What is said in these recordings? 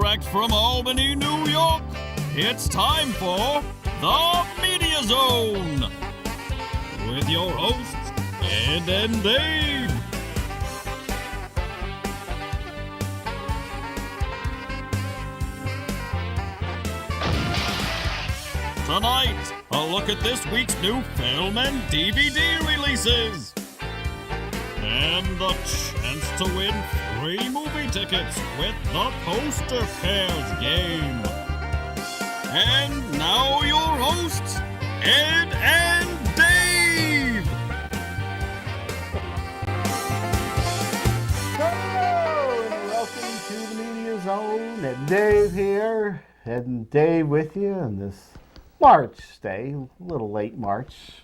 Direct from Albany, New York, it's time for The Media Zone with your hosts, Ed and Dave. Tonight, a look at this week's new film and DVD releases. And the chance to win free movie tickets with the Poster Pairs game. And now your hosts, Ed and Dave. Hello, and welcome to the Media Zone. Ed and Dave here. Ed and Dave with you on this March day, a little late March.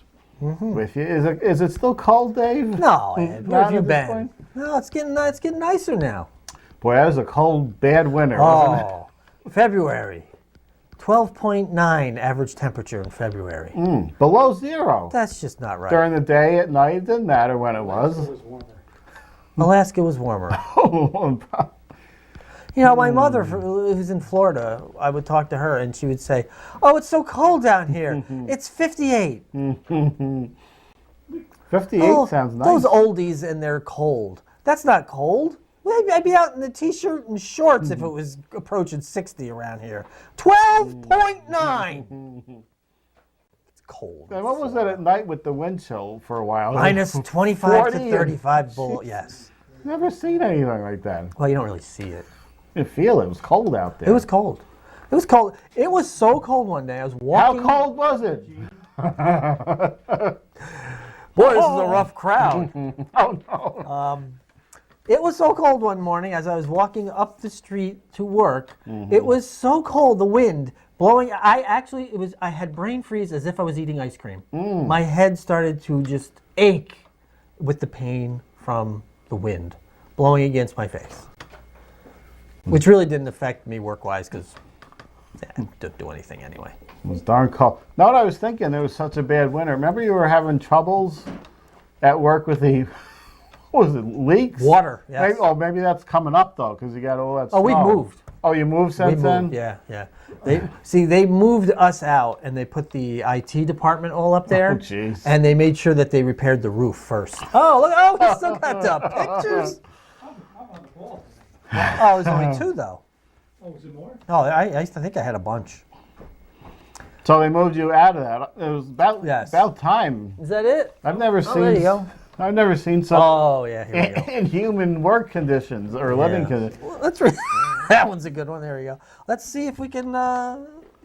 With you. Is it still cold, Dave? No, Ed, where have you been? Point? No, it's getting nicer now. Boy, that was a cold, bad winter, wasn't it? February. 12.9 average temperature in February. Below zero. That's just not right. During the day, at night, it didn't matter when it was. Alaska was warmer. You know, my mother, who's in Florida, I would talk to her and she would say, "Oh, it's so cold down here. It's 58. 58 sounds nice. Those oldies and they're cold. That's not cold. I'd be out in the t-shirt and shorts if it was approaching 60 around here. 12.9. It's cold. And what was that at night with the wind chill for a while? Minus 25 to 40 35 below. Yes. Never seen anything like that. Well, you don't really see it. You feel it. It was cold out there. It was cold. It was cold. It was so cold one day. I was walking. How cold was it? Boy, this is a rough crowd. Oh, no. It was so cold one morning as I was walking up the street to work. It was so cold, the wind blowing. I had brain freeze as if I was eating ice cream. My head started to just ache with the pain from the wind blowing against my face. Which really didn't affect me work-wise because it didn't do anything anyway. It was darn cold. Know what I was thinking? It was such a bad winter. Remember you were having troubles at work with the, what was it, leaks? Water, yes. Maybe that's coming up, though, because you got all that snow. Oh, we moved. Oh, you moved since then? Yeah. They moved us out and they put the IT department all up there. Oh, jeez. And they made sure that they repaired the roof first. Oh, look! Oh, we still got the pictures. Oh, it was only two though. Oh, was it more? Oh, I think I had a bunch. So they moved you out of that. It was about time. Is that it? I've never seen. There you go. I've never seen such Oh yeah, here we go. inhuman work conditions or living conditions. Well, that one's a good one. There we go. Let's see if we can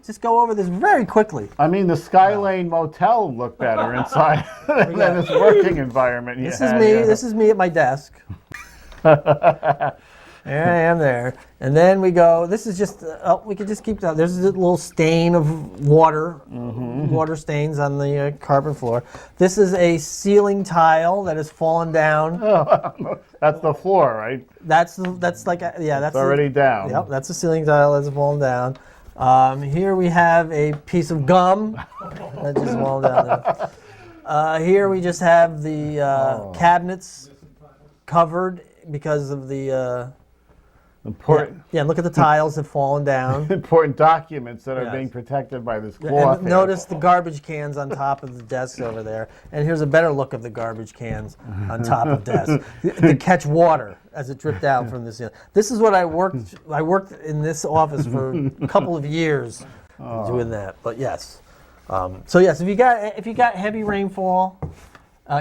just go over this very quickly. I mean, the Skylane Motel looked better inside than this working environment. This is me. This is me at my desk. There I am there. And then we go, this is just, we could just keep that. There's a little stain of water, water stains on the carpet floor. This is a ceiling tile that has fallen down. That's the floor, right? That's already down. Yep, that's a ceiling tile that's fallen down. Here we have a piece of gum that just fallen down there. Here we just have the cabinets covered because of the... Important. Yeah, look at the tiles have fallen down. Important documents that are being protected by this cloth. And notice the garbage cans on top of the desk over there. And here's a better look of the garbage cans on top of desk to catch water as it dripped down from the ceiling. This is what I worked. I worked in this office for a couple of years doing that. But yes, so yes, if you got heavy rainfall.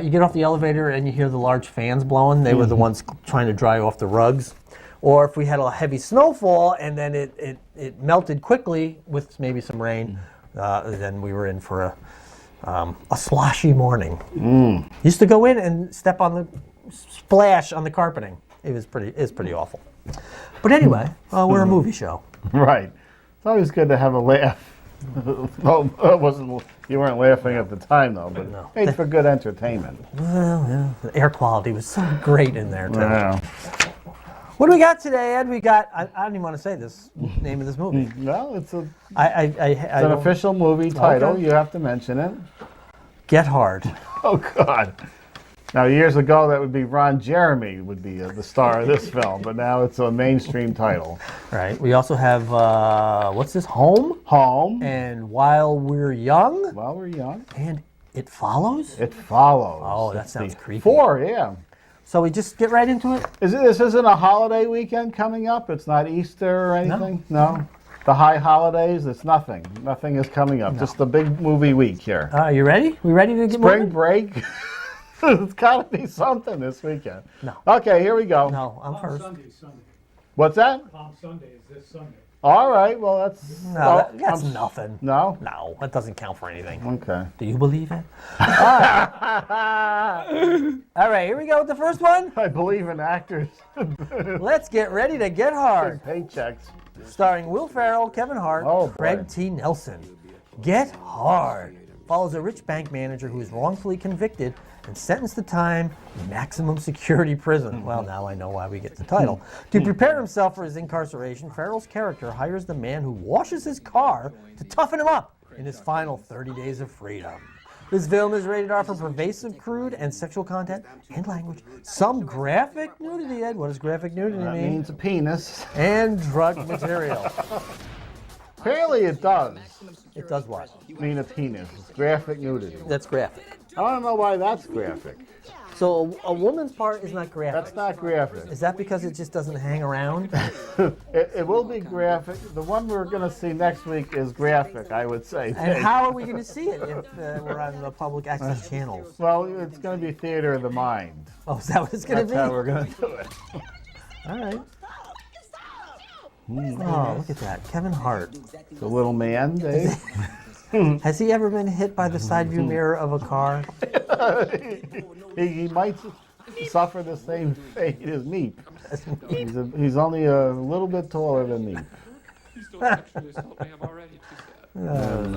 You get off the elevator and you hear the large fans blowing. They were the ones trying to dry off the rugs. Or if we had a heavy snowfall and then it melted quickly with maybe some rain, then we were in for a sloshy morning. Used to go in and step on the splash on the carpeting. It was pretty awful. But anyway, we're a movie show. Right. It's always good to have a laugh. Well, it wasn't. You weren't laughing at the time though, but made for good entertainment. Well, yeah, the air quality was so great in there too. Yeah. What do we got today, Ed? We got, I don't even want to say this name of this movie. No, it's an an official movie title. Okay. You have to mention it. Get Hard. Oh, God. Now, years ago, that would be Ron Jeremy would be the star of this film, but now it's a mainstream title. Right. We also have, what's this? Home? Home. And While We're Young. While We're Young. And It Follows? It Follows. Oh, that sounds creepy. 4, yeah. So we just get right into it? This isn't a holiday weekend coming up? It's not Easter or anything? No? The high holidays? It's nothing. Nothing is coming up. Just a big movie week here. You ready? We ready to get Spring moving? break? It's got to be something this weekend. No. Okay, here we go. No, I'm Palm first. Sunday. What's that? Palm Sunday is this Sunday. All right, well, that's... No, well, that's I'm- nothing. No? No, that doesn't count for anything. Okay. Do you believe it? All right, here we go with the first one. I believe in actors. Let's get ready to get hard. Paychecks. Starring Will Ferrell, Kevin Hart, Oh, boy. Craig T. Nelson. Get Hard follows a rich bank manager who is wrongfully convicted and sentenced to time in maximum security prison. Well, now I know why we get the title. To prepare himself for his incarceration, Ferrell's character hires the man who washes his car to toughen him up in his final 30 days of freedom. This film is rated R for pervasive, crude, and sexual content and language. Some graphic nudity, Ed. What does graphic nudity That mean? means a penis. And drug material. Apparently it does It does what? mean a penis. It's graphic nudity. That's graphic. I don't know why that's graphic. So a woman's part is not graphic. That's not graphic. Is that because it just doesn't hang around? It will be graphic. The one we're going to see next week is graphic, I would say. And how are we going to see it if we're on the public access channels? Well, it's going to be theater of the mind. Oh, is that what it's going That's to be? how we're going to do it. All right. Oh, look at that. Kevin Hart. The little man, Dave. Has he ever been hit by the side view mirror of a car? he might suffer the same fate as Meep. He's only a little bit taller than Meep. And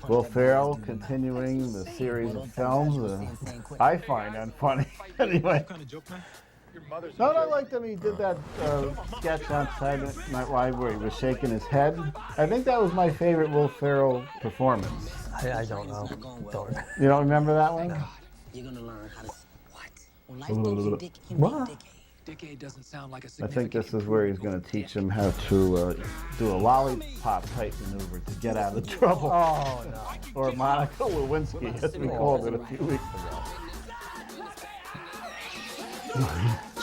Will Ferrell continuing the series of films I find unfunny. Anyway. No, I liked him. He did that sketch on Saturday Night Live where he was shaking his head. I think that was my favorite Will Ferrell performance. I don't know. Don't. You don't remember that one? You're gonna learn how to what? When life throws you dick, he What? make Decade doesn't sound like a I significant think this is where he's going to teach him how to do a lollipop type maneuver to get out of trouble. Oh, no. Or Monica Lewinsky, as we called it a few weeks ago.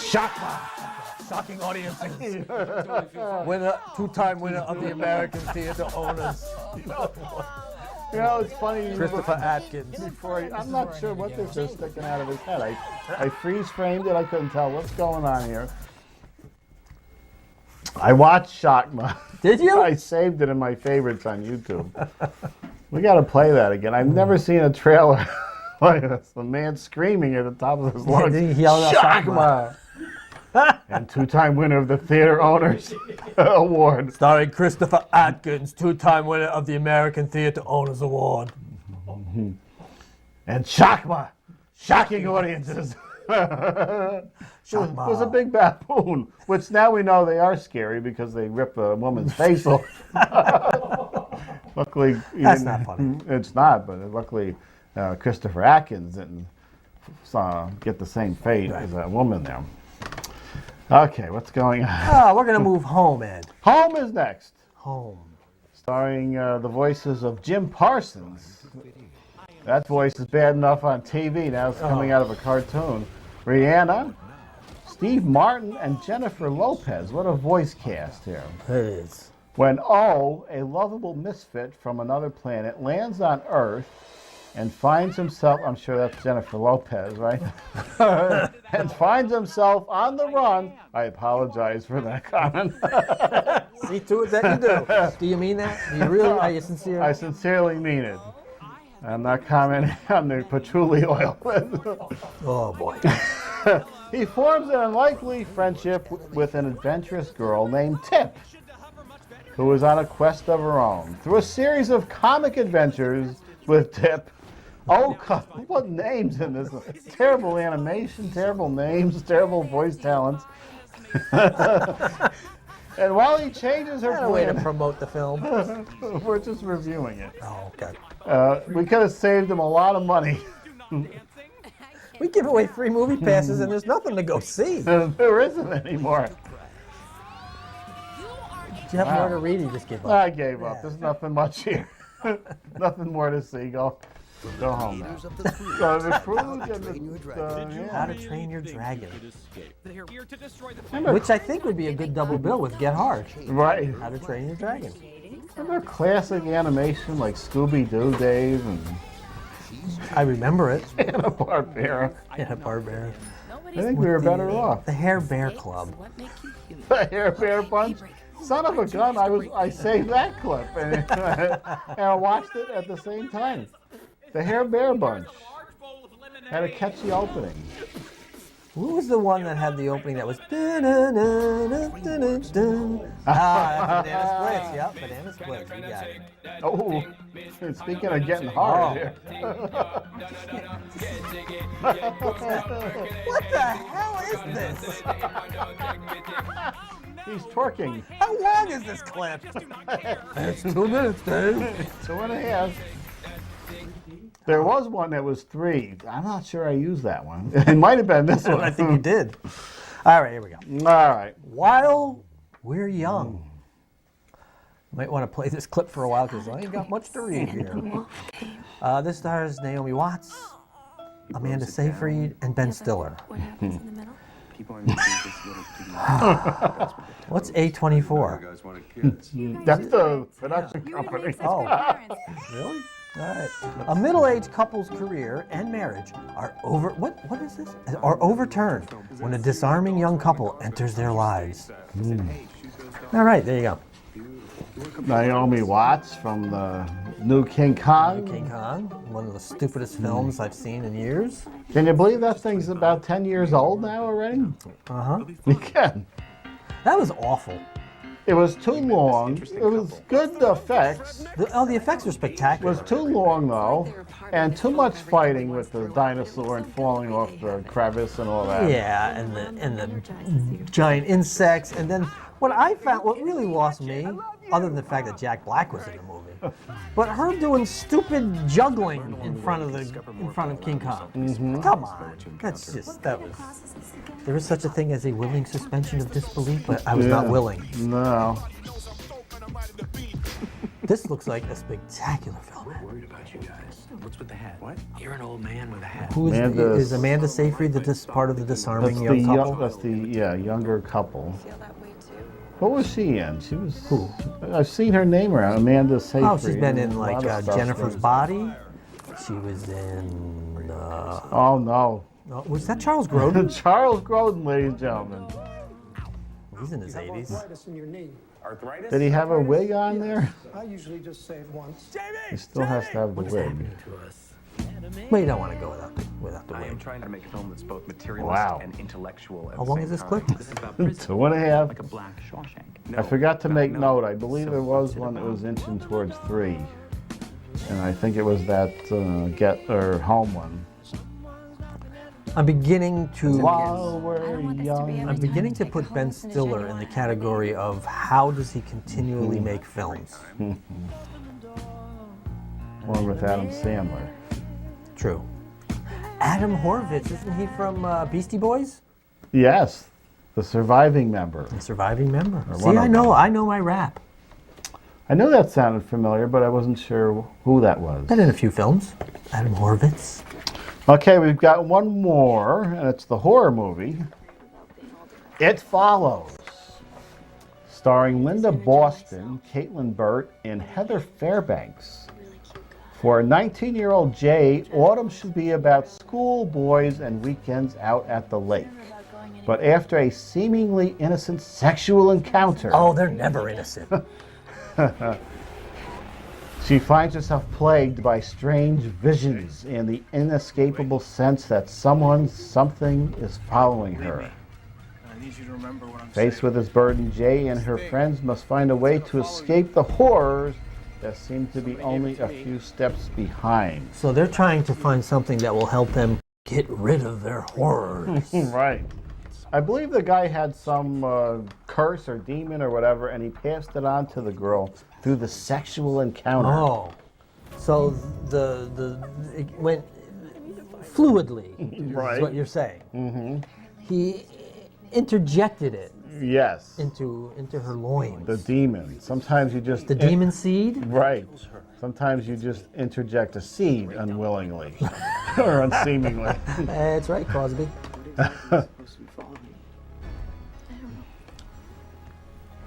Shocking audiences. Winner, two-time winner of the American Theater Owners. You know, it's funny. Christopher Atkins. I'm not sure what this is sticking out of his head. I freeze framed it. I couldn't tell what's going on here. I watched Shockma. Did you? I saved it in my favorites on YouTube. We got to play that again. I've never seen a trailer like this. The man screaming at the top of his lungs. Did he yell out Shockma? And two-time winner of the Theater Owners Award. Starring Christopher Atkins, two-time winner of the American Theater Owners Award. And Shockma, shocking audiences. It was a big baboon, which now we know they are scary because they rip a woman's face off. Luckily, That's not funny. It's not, but luckily Christopher Atkins didn't get the same fate as that woman there. Okay, what's going on? Oh, we're going to move home, Ed. Home is next, Home. starring the voices of Jim Parsons. That voice is bad enough on TV. Now it's coming out of a cartoon. Rihanna, Steve Martin, and Jennifer Lopez. What a voice cast here. It is. When O, a lovable misfit from another planet, lands on Earth and finds himself, I'm sure that's Jennifer Lopez, right? And finds himself on the run. I apologize for that comment. See to it that you do. Do you mean that? Do you really? Are you sincere? I sincerely mean it. I'm not commenting on the patchouli oil. Oh, boy. He forms an unlikely friendship with an adventurous girl named Tip, who is on a quest of her own. Through a series of comic adventures with Tip, what names in this? Terrible animation, terrible names, terrible voice talents. And while he changes her Not a way to plan, promote the film. we're just reviewing it. Oh, okay. We could have saved him a lot of money. We give away free movie passes and there's nothing to go see. There isn't anymore. Do you have more to read? Or you just give up. I gave up. There's nothing much here. Nothing more to see. Go home now. So the food and How to Train Your Dragon, Remember- which I think would be a good double bill with Get Hard. Right. How to Train Your Dragon. Remember classic animation like Scooby-Doo, Dave, and I remember it. Hanna-Barbera? Hanna-Barbera. I think we were better off. The Hair Bear Club. The Hair Bear Bunch. Son of a gun! I saved that clip and I watched it at the same time. The Hair Bear Bunch had a catchy opening. Who was the one that had the opening that was? Ah, that's Banana Splits. Yep, Banana Splits. You got it. Oh, speaking of getting hard here. What the hell is this? He's twerking. How long is this clip? It's 2 minutes, Dave. 2.5. There was one that was 3. I'm not sure I used that one. It might have been this one. I think you did. All right, here we go. All right. While we're young. Might want to play this clip for a while because I ain't got much to read here. This stars Naomi Watts, Amanda Seyfried, and Ben Stiller. What happens in the middle? What's A24? That's the production company. Oh, really? All right. A middle-aged couple's career and marriage are what is this? Are overturned when a disarming young couple enters their lives. All right, there you go. Naomi Watts from the new King Kong. King Kong, one of the stupidest films I've seen in years. Can you believe that thing's about 10 years old now already? Uh-huh. You can. That was awful. It was too long. It was good effects. The effects were It spectacular. was too long though, and too much fighting with the dinosaur and falling off the crevice and all that. Yeah, and the giant insects, and then what really lost me, other than the fact that Jack Black was in the movie, but her doing stupid juggling in front of King Kong. Come on, there is such a thing as a willing suspension of disbelief, but I was not willing. No. This looks like a spectacular film. Worried about you guys. What's with the hat? What? You're an old man with a hat. Who is Amanda Seyfried part of the disarming young couple? That's the younger couple. Feel that way too. What was she in? She was. Who? I've seen her name around. Amanda Seyfried. Oh, she's been in A like lot of stuff. Jennifer's Body. She was in. Oh no. Was that Charles Grodin? Charles Grodin, ladies and gentlemen. He's in his 80s. Arthritis in your knee. Arthritis? Did he have a wig on there? I usually just say it once. He still has to have the wig. Well, you don't want to go without the I am wig. trying to make a film that's both materialist Wow. and intellectual. How long is this clip? This is about prison, 2.5. like a black Shawshank. I forgot to make note. I believe there was one that was inching towards 3. And I think it was that home one. I'm beginning to. While we're want this to be young. I'm beginning to put Ben Stiller in the category of how does he continually make films? One with Adam Sandler. True. Adam Horvitz, isn't he from Beastie Boys? Yes, the surviving member. The surviving member. See, one of I know my rap. I knew that sounded familiar, but I wasn't sure who that was. Been in a few films. Adam Horvitz. Okay, we've got one more, and it's the horror movie. It Follows. Starring Linda Boston, Caitlin Burt, and Heather Fairbanks. For 19-year-old Jay, autumn should be about school, boys, and weekends out at the lake. But after a seemingly innocent sexual encounter, Oh, they're never innocent. she finds herself plagued by strange visions and the inescapable sense that something is following her. Faced with this burden, Jay and her friends must find a way to escape the horrors that seem to be only a few steps behind. So they're trying to find something that will help them get rid of their horrors. Right. I believe the guy had some curse or demon or whatever, and he passed it on to the girl through the sexual encounter. Oh, so it went fluidly, is Right. what you're saying. Mm-hmm. He interjected it Yes. into her loins. The demon. Sometimes you just The demon seed? Right. Sometimes you just interject a seed unwillingly or unseemingly. That's right, Cosby.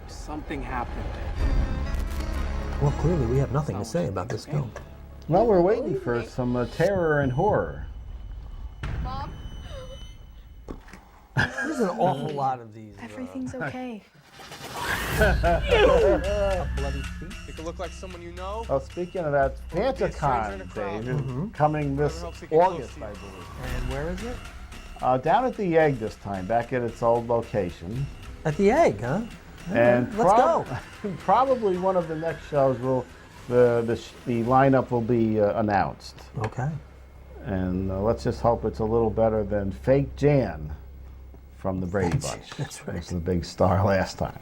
Something happened. Well, clearly we have nothing to say about this film. Well, we're waiting for some terror and horror. Mom, There's an awful lot of these. everything's okay. Bloody feet. Make it look like someone you know. Well, speaking of that, stranger in a FantaCon, crowd. Dave, is coming this helps you get close August, to you. I believe. And where is it? Down at the Egg this time, back at its old location. At the Egg, huh? And Let's go. probably one of the next shows will the lineup will be announced. Okay. And let's just hope it's a little better than Fake Jan from the Brady Bunch. That's right. Which was the big star last time.